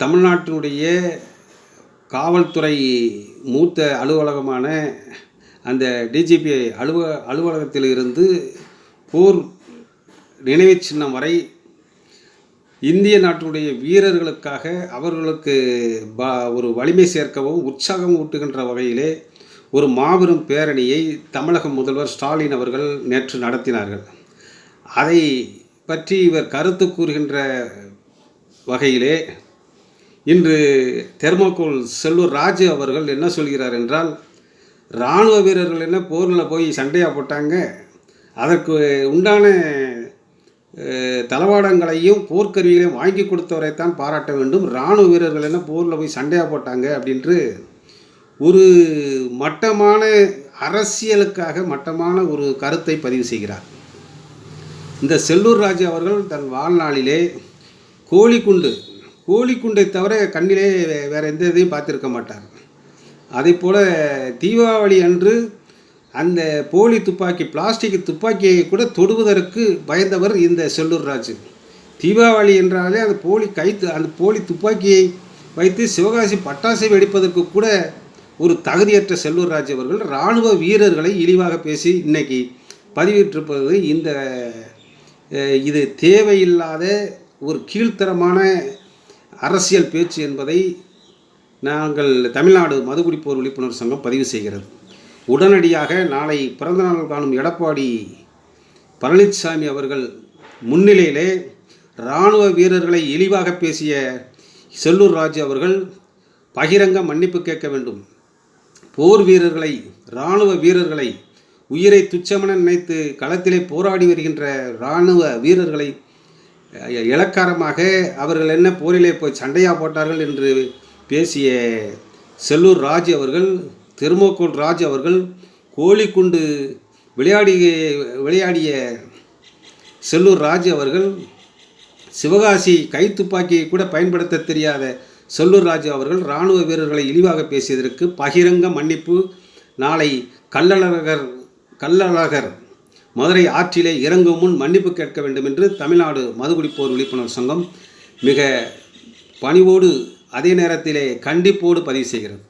தமிழ்நாட்டினுடைய காவல்துறை மூத்த அலுவலகமான அந்த டிஜிபி அலுவலகத்தில் இருந்து போர் நினைவு சின்னம் வரை இந்திய நாட்டினுடைய வீரர்களுக்காக அவர்களுக்கு ஒரு வலிமை சேர்க்கவும் உற்சாகம் ஊட்டுகின்ற வகையிலே ஒரு மாபெரும் பேரணியை தமிழக முதல்வர் ஸ்டாலின் அவர்கள் நேற்று நடத்தினார்கள். அதை பற்றி இவர் கருத்து கூறுகின்ற வகையிலே இன்று தெர்மோகோல் செல்லூர் ராஜு அவர்கள் என்ன சொல்கிறார் என்றால், இராணுவ வீரர்கள் என்ன போரில் போய் சண்டையாக போட்டாங்க, அதற்கு உண்டான தளவாடங்களையும் போர்க்கருவிகளையும் வாங்கி கொடுத்தவரைத்தான் பாராட்ட வேண்டும், இராணுவ வீரர்கள் என்ன போரில் போய் சண்டையாக போட்டாங்க அப்படின்று ஒரு மட்டமான அரசியலுக்காக மட்டமான ஒரு கருத்தை பதிவு செய்கிறார். இந்த செல்லூர் ராஜு அவர்கள் தன் வாழ்நாளிலே கோழிக்குண்டை தவிர கண்ணிலே வேறு எந்த இதையும் பார்த்துருக்க மாட்டார். அதே போல் தீபாவளி அன்று அந்த போலி துப்பாக்கி பிளாஸ்டிக் துப்பாக்கியை கூட தொடுவதற்கு பயந்தவர் இந்த செல்லூர் ராஜு. தீபாவளி என்றாலே அந்த போலி துப்பாக்கியை வைத்து சிவகாசி பட்டாசை வெடிப்பதற்கு கூட ஒரு தகுதியற்ற செல்லூர் ராஜு அவர்கள் இராணுவ வீரர்களை இழிவாக பேசி இன்னைக்கு பதிவிட்டிருப்பது இது தேவையில்லாத ஒரு கீழ்த்தரமான அரசியல் பேச்சு என்பதை நாங்கள் தமிழ்நாடு மதுகுடிப்போர் விழிப்புணர்வு சங்கம் பதிவு செய்கிறது. உடனடியாக நாளை பிறந்தநாள் காணும் எடப்பாடி பழனிசாமி அவர்கள் முன்னிலையிலே இராணுவ வீரர்களை இழிவாக பேசிய செல்லூர் ராஜு அவர்கள் பகிரங்க மன்னிப்பு கேட்க வேண்டும். போர் வீரர்களை, இராணுவ வீரர்களை உயிரை துச்சமென நினைத்து களத்திலே போராடி வருகின்ற இராணுவ வீரர்களை இலக்காரமாக அவர்கள் என்ன போரிலே போய் சண்டையாக போட்டார்கள் என்று பேசிய செல்லூர் ராஜு அவர்கள், தெர்மோகோல் ராஜு அவர்கள், கோழிக்குண்டு விளையாடிய செல்லூர் ராஜு அவர்கள், சிவகாசி கைத்துப்பாக்கியை கூட பயன்படுத்த தெரியாத செல்லூர் ராஜு அவர்கள் இராணுவ வீரர்களை இழிவாக பேசியதற்கு பகிரங்க மன்னிப்பு நாளை கள்ளழகர் மதுரை ஆற்றிலே இறங்கும் முன் மன்னிப்பு கேட்க வேண்டும் என்று தமிழ்நாடு மதுகுடிப்போர் விழிப்புணர்வு சங்கம் மிக பணிவோடு அதே நேரத்திலே கண்டிப்போடு பதிவு செய்கிறது.